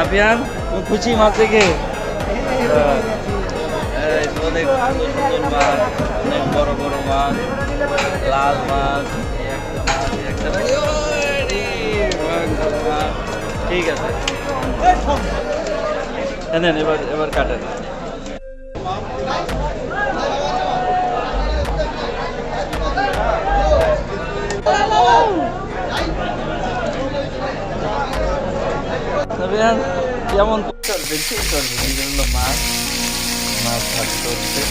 সাফিয়ান তুমি খুশি মাছ দেখে? এই তো অনেক সুন্দর সুন্দর মাছ, অনেক বড় বড় মাছ, লাল মাছ, এই একটা মাছ, এই একটা মাছ। ওরে, ভয়ঙ্কর মাছ। ঠিক আছে, নেন এবার এবার কাটেন। কেমন করবেন? সেই করবেন, মাছ মাছ ভাজি করছে।